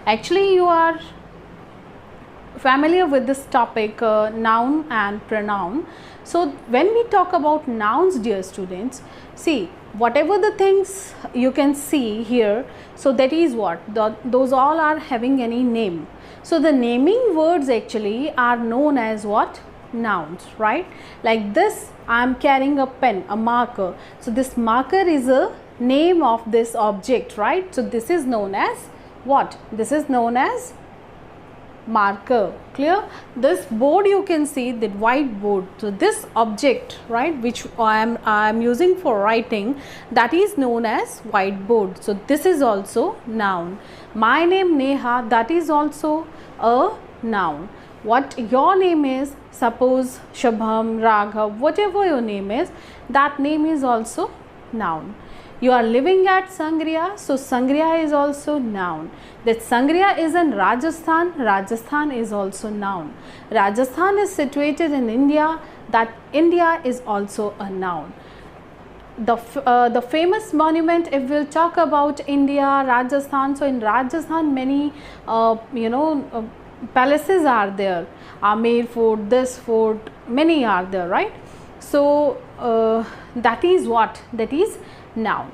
Actually, you are familiar with this topic, noun and pronoun. So when we talk about nouns, dear students, see, whatever the things you can see here, so that is what those all are having any name. So the naming words actually are known as what? Nouns, right? Like this, I am carrying a pen, a marker. So this marker is a name of this object, right? So this is known as what? This is known as marker. Clear? This board, you can see the white board. So this object, right, which I am using for writing, that is known as whiteboard. So this is also noun. My name Neha, that is also a noun. What your name is, suppose Shabham, Raghav, whatever your name is, that name is also noun. You are living at Sangria, so Sangria is also noun. That Sangria is in Rajasthan, Rajasthan is also noun. Rajasthan is situated in India, that India is also a noun. The famous monument, if we'll talk about India, Rajasthan, so in Rajasthan many palaces are there. Amer Fort, this fort, many are there, right? So that is what? That is noun.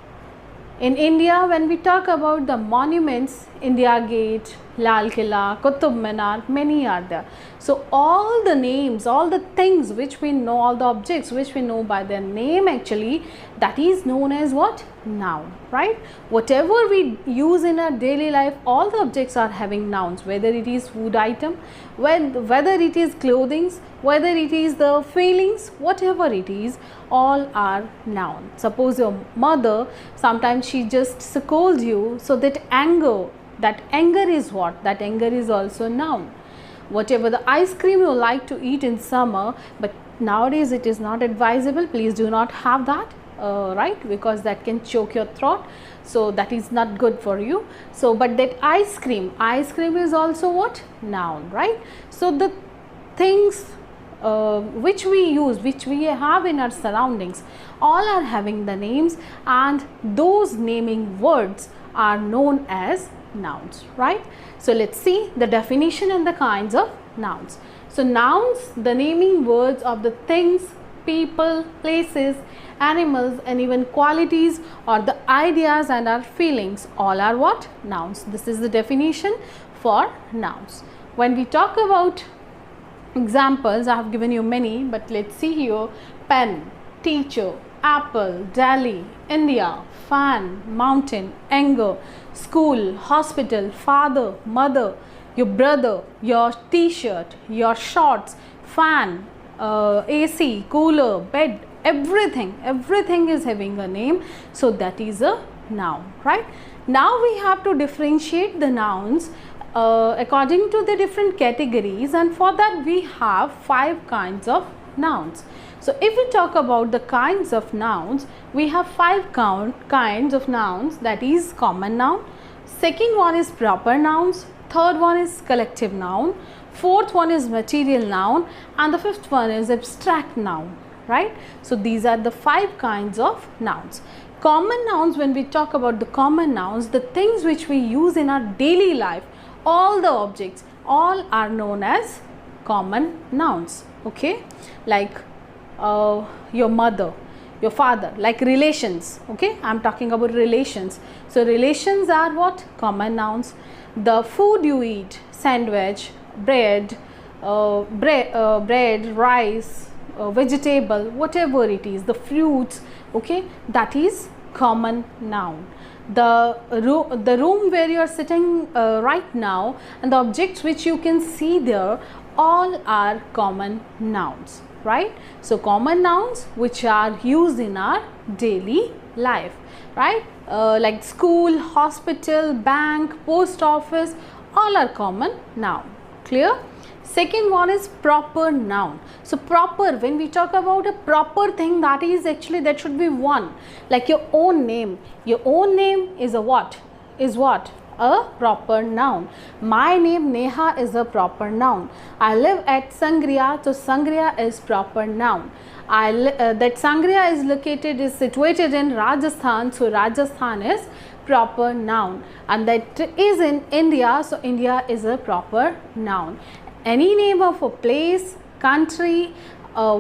In India, when we talk about the monuments, India Gate, Lal Killa, Qutub Minar, many are there. So all the names, all the things which we know, all the objects which we know by their name, actually that is known as what? Noun, right? Whatever we use in our daily life, all the objects are having nouns, whether it is food item, whether it is clothing, whether it is the feelings, whatever it is, all are noun. Suppose your mother, sometimes she just scolds you, so that anger is what? That anger is also noun. Whatever the ice cream you like to eat in summer, but nowadays it is not advisable, please do not have that, right, because that can choke your throat, so that is not good for you. So but that ice cream is also what? Noun, right? So the things which we use, which we have in our surroundings, all are having the names, and those naming words are known as nouns, right? So let's see the definition and the kinds of nouns. So nouns, the naming words of the things, people, places, animals, and even qualities or the ideas and our feelings, all are what? Nouns. This is the definition for nouns. When we talk about examples, I have given you many, but let's see here: pen, teacher, apple, Delhi, India, fan, mountain, anger, school, hospital, father, mother, your brother, your t-shirt, your shorts, fan, AC, cooler, bed, everything is having a name, so that is a noun, right? Now we have to differentiate the nouns according to the different categories, and for that we have 5 kinds of nouns. So if we talk about the kinds of nouns, we have 5 kinds of nouns, that is common noun, second one is proper nouns, third one is collective noun, fourth one is material noun, and the fifth one is abstract noun, right? So these are the 5 kinds of nouns. Common nouns, when we talk about the common nouns, the things which we use in our daily life, all the objects, all are known as common nouns, okay? Like your mother, your father, like relations, okay? I am talking about relations. So relations are what? Common nouns. The food you eat, sandwich, bread, rice, vegetable, whatever it is, the fruits, okay, that is common noun. The room where you are sitting right now, and the objects which you can see there, all are common nouns, right? So common nouns which are used in our daily life, right? Like school, hospital, bank, post office, all are common noun. Clear? Second one is proper noun. So proper, when we talk about a proper thing, that is actually, that should be one, like your own name. Your own name is a what? Is what? A proper noun. My name Neha is a proper noun. I live at Sangria, so Sangria is proper noun. That Sangria is situated in Rajasthan, so Rajasthan is proper noun, and that is in India. So India is a proper noun. Any name of a place, country,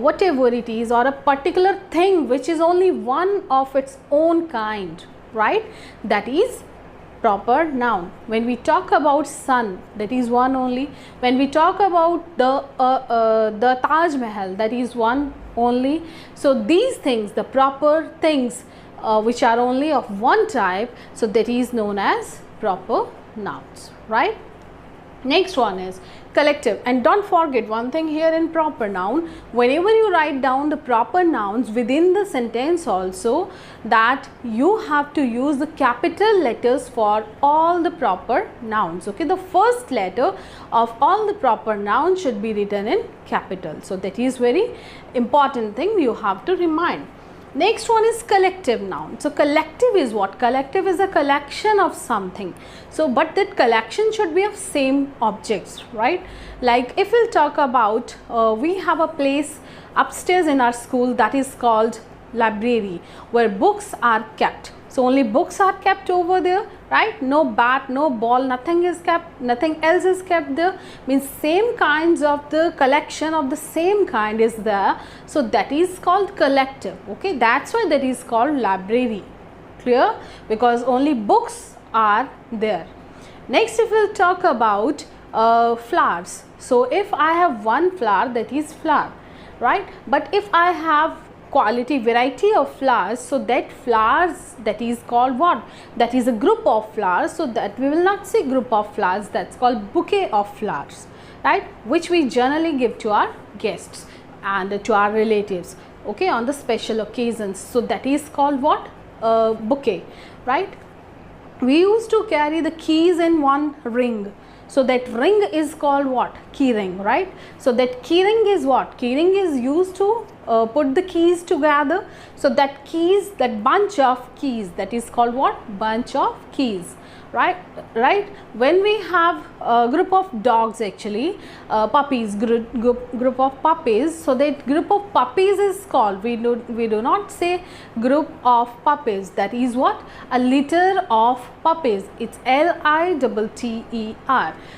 whatever it is, or a particular thing which is only one of its own kind, right, that is proper noun. When we talk about sun, that is one only. When we talk about the Taj Mahal, that is one only. So these things, the proper things which are only of one type, so that is known as proper nouns, right. Next one is collective. And don't forget one thing here in proper noun, whenever you write down the proper nouns within the sentence also, that you have to use the capital letters for all the proper nouns. Okay, the first letter of all the proper nouns should be written in capital. So that is very important thing you have to remind. Next one is collective noun. So collective is what? Collective is a collection of something. So but that collection should be of same objects, right? Like if we'll talk about, we have a place upstairs in our school that is called library, where books are kept. So only books are kept over there, right? No bat, no ball, nothing is kept, nothing else is kept there. Means same kinds of the collection of the same kind is there. So that is called collective. Okay, that's why that is called library. Clear? Because only books are there. Next, if we'll talk about flowers. So if I have one flower, that is flower, right? But if I have quality variety of flowers, so that flowers, that is called what? That is a group of flowers. So that we will not say group of flowers, that's called bouquet of flowers, right, which we generally give to our guests and to our relatives, okay, on the special occasions. So that is called what? Bouquet, right. We used to carry the keys in one ring. So that ring is called what? Key ring, right? So that key ring is what? Key ring is used to put the keys together. So that keys, that bunch of keys, that is called what? Bunch of keys, right? When we have a group of dogs, actually puppies, group of puppies, so that group of puppies is called, we do not say group of puppies, that is what? A litter of puppies. It's LITTER.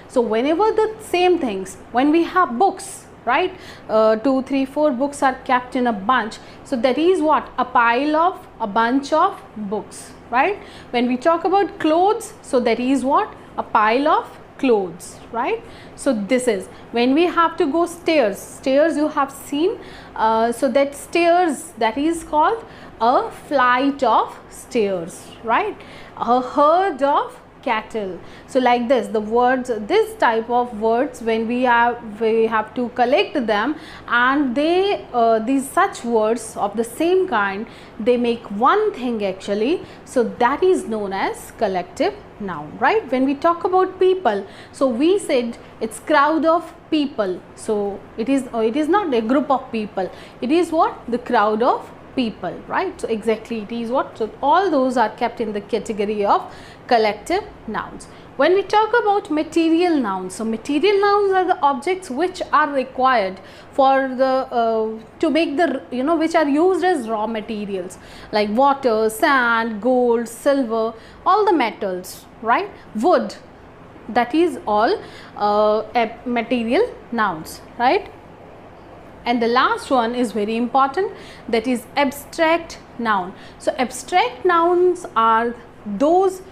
So whenever the same things, when we have books, right, 2, 3, 4 books are kept in a bunch, so that is what? A pile of, a bunch of books, right? When we talk about clothes, so that is what? A pile of clothes, right? So this is when we have to go stairs you have seen, so that stairs, that is called a flight of stairs, right? A herd of cattle. So like this, the words, this type of words, when we have to collect them, and they these such words of the same kind, they make one thing actually. So that is known as collective noun, right? When we talk about people, so we said it's crowd of people. So it is not a group of people, it is what? The crowd of people, right? So exactly it is what? So all those are kept in the category of collective nouns. When we talk about material nouns, so material nouns are the objects which are required for the to make the, which are used as raw materials, like water, sand, gold, silver, all the metals, right? Wood, that is all material nouns, right? And the last one is very important, that is abstract noun. So abstract nouns are those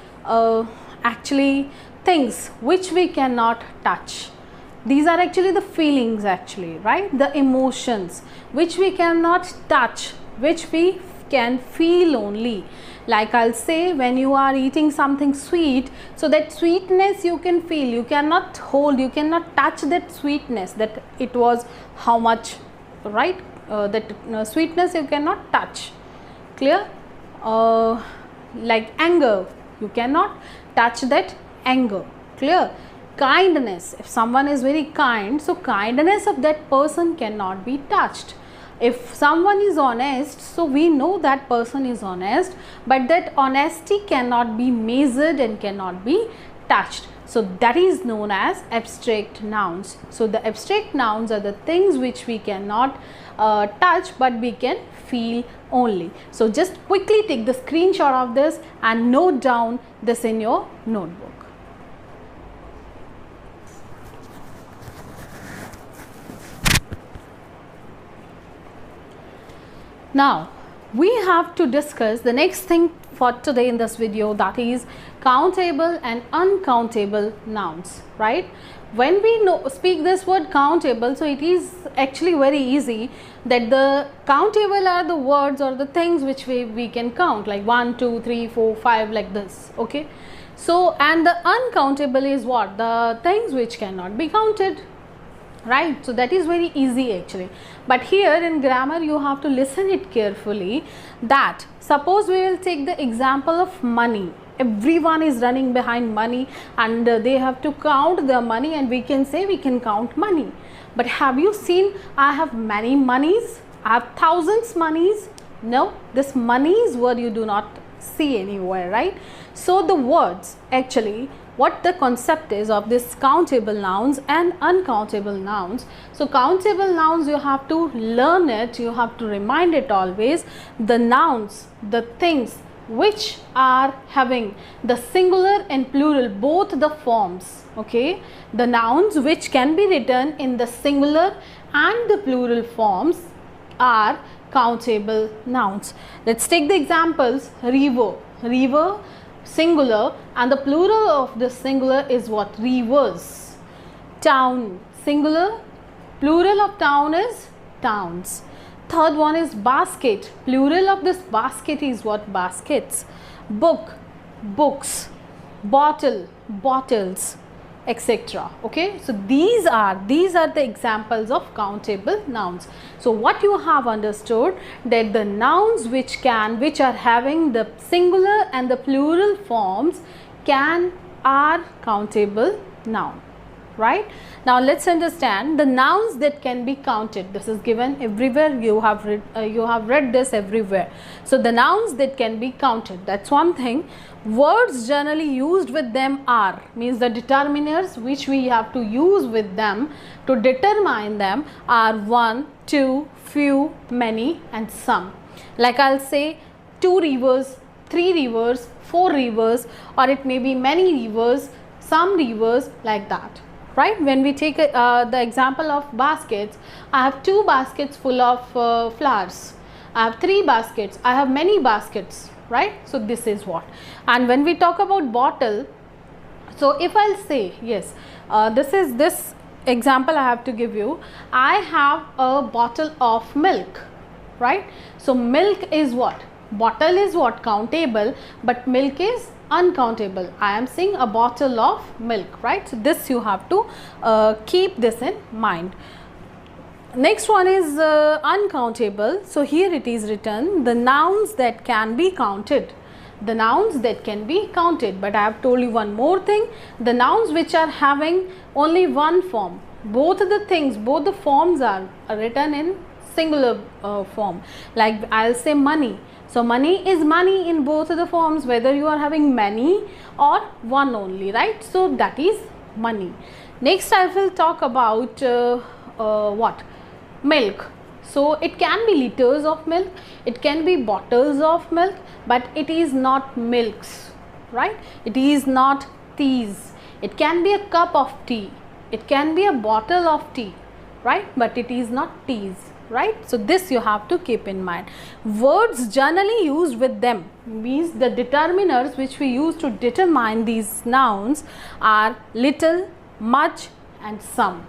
actually things which we cannot touch. These are actually the feelings actually, right? The emotions which we cannot touch, which we can feel only. Like I'll say, when you are eating something sweet, so that sweetness you can feel, you cannot hold, you cannot touch that sweetness, that it was how much, right? That sweetness you cannot touch. Clear? Like anger, you cannot touch that anger. Clear? Kindness, if someone is very kind, so kindness of that person cannot be touched. If someone is honest, so we know that person is honest, but that honesty cannot be measured and cannot be touched. So that is known as abstract nouns. So the abstract nouns are the things which we cannot touch, but we can feel only. So just quickly take the screenshot of this and note down this in your notebook. Now we have to discuss the next thing for today in this video, that is countable and uncountable nouns, right? When we speak this word countable, so it is actually very easy that the countable are the words or the things which we can count, like 1, 2, 3, 4, 5, like this, okay? So, and the uncountable is what? The things which cannot be counted, right? So that is very easy actually. But here in grammar you have to listen it carefully, that suppose we will take the example of money. Everyone is running behind money and they have to count the money, and we can say we can count money. But have you seen I have many monies? I have thousands monies? No, this monies word you do not see anywhere, right? So the words actually, what the concept is of this countable nouns and uncountable nouns. So countable nouns, you have to learn it, you have to remind it always. The nouns, the things which are having the singular and plural, both the forms, okay? The nouns which can be written in the singular and the plural forms are countable nouns. Let's take the examples. River, river singular, and the plural of the singular is what? Rivers. Town, singular, plural of town is towns. Third one is basket, plural of this basket is what? Baskets. Book, books. Bottle, bottles, etc. Okay, so these are the examples of countable nouns. So what you have understood, that the nouns which are having the singular and the plural forms are countable noun, right? Now let's understand the nouns that can be counted. This is given everywhere, you have read this everywhere. So the nouns that can be counted, that's one thing. Words generally used with them are, means the determiners which we have to use with them to determine them are 1, 2, few, many and some. Like I'll say 2 rivers, 3 rivers, 4 rivers, or it may be many rivers, some rivers, like that, right? When we take the example of baskets, I have 2 baskets full of flowers, I have 3 baskets, I have many baskets, right? So this is what. And when we talk about bottle, so if I'll say, yes, this example I have to give you, I have a bottle of milk, right? So milk is what? Bottle is what? Countable, but milk is uncountable. I am saying a bottle of milk, right? So this you have to keep this in mind. Next one is uncountable. So here it is written, the nouns that can be counted. The nouns that can be counted. But I have told you one more thing, the nouns which are having only one form. Both the forms are written in singular form. Like I'll say money. So money is money in both the forms, whether you are having many or one only, right? So that is money. Next I will talk about what? Milk. So it can be liters of milk, it can be bottles of milk, but it is not milks, right? It is not teas. It can be a cup of tea, it can be a bottle of tea, right? But it is not teas, right? So this you have to keep in mind. Words generally used with them, means the determiners which we use to determine these nouns are little, much and some.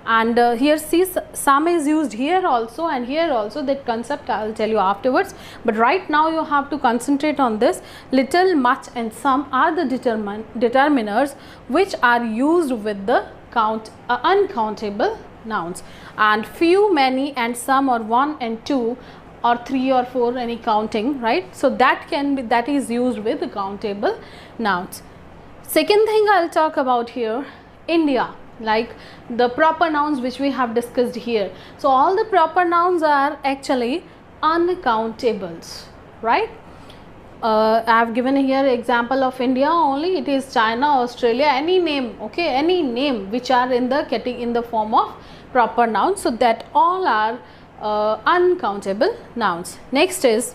And here see, some is used here also and here also. That concept I will tell you afterwards, but right now you have to concentrate on this. Little, much and some are the determiners which are used with the uncountable nouns. And few, many and some, or 1 and 2 or 3 or 4, any counting, right? So that is used with the countable nouns. Second thing I'll talk about here, India. Like the proper nouns which we have discussed here. So all the proper nouns are actually uncountables, right? I have given here example of India only. It is China, Australia, any name, okay, any name which are in the form of proper nouns. So that all are uncountable nouns. Next is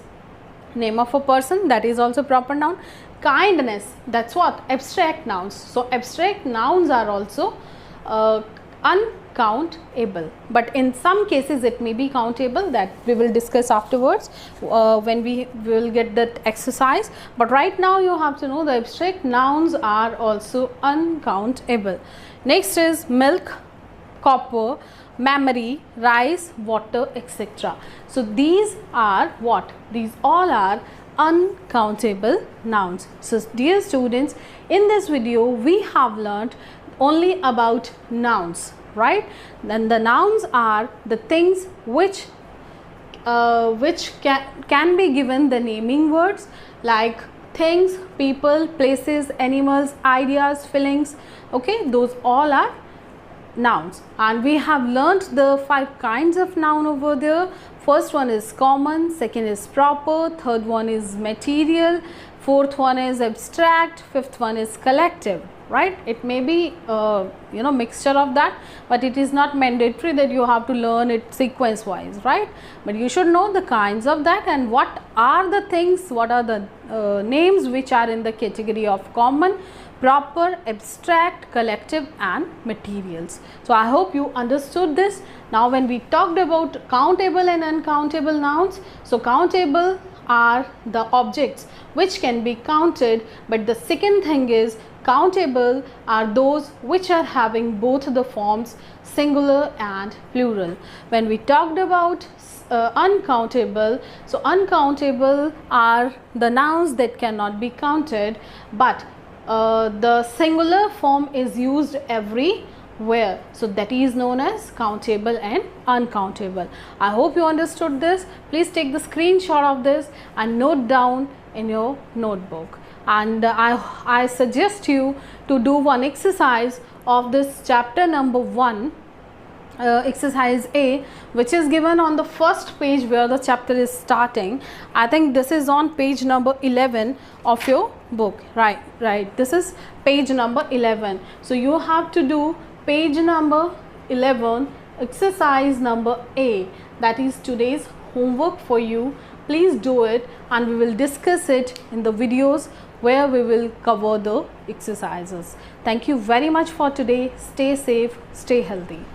name of a person, that is also proper noun. Kindness, that's what? Abstract nouns. So abstract nouns are also uncountable, but in some cases it may be countable, that we will discuss afterwards when we will get that exercise. But right now you have to know the abstract nouns are also uncountable. Next is milk, copper, memory, rice, water, etc. So these are what? These all are uncountable nouns. So dear students, in this video we have learnt only about nouns, right? Then the nouns are the things which can be given the naming words, like things, people, places, animals, ideas, feelings. Okay, those all are nouns, and we have learnt the 5 kinds of noun over there. First one is common, second is proper, third one is material, fourth one is abstract, fifth one is collective, right? It may be mixture of that, but it is not mandatory that you have to learn it sequence wise, right? But you should know the kinds of that and what are the things, what are the names which are in the category of common, proper, abstract, collective and materials. So I hope you understood this. Now when we talked about countable and uncountable nouns, so countable are the objects which can be counted, but the second thing is countable are those which are having both the forms singular and plural. When we talked about uncountable, so uncountable are the nouns that cannot be counted, but the singular form is used everywhere, so that is known as countable and uncountable. I hope you understood this. Please take the screenshot of this and note down in your notebook, and I suggest you to do one exercise of this chapter number 1, exercise A, which is given on the first page where the chapter is starting. I think this is on page number 11 of your book, right? This is page number 11. So you have to do page number 11, exercise number A. That is today's homework for you. Please do it, and we will discuss it in the videos where we will cover the exercises. Thank you very much for today. Stay safe, stay healthy.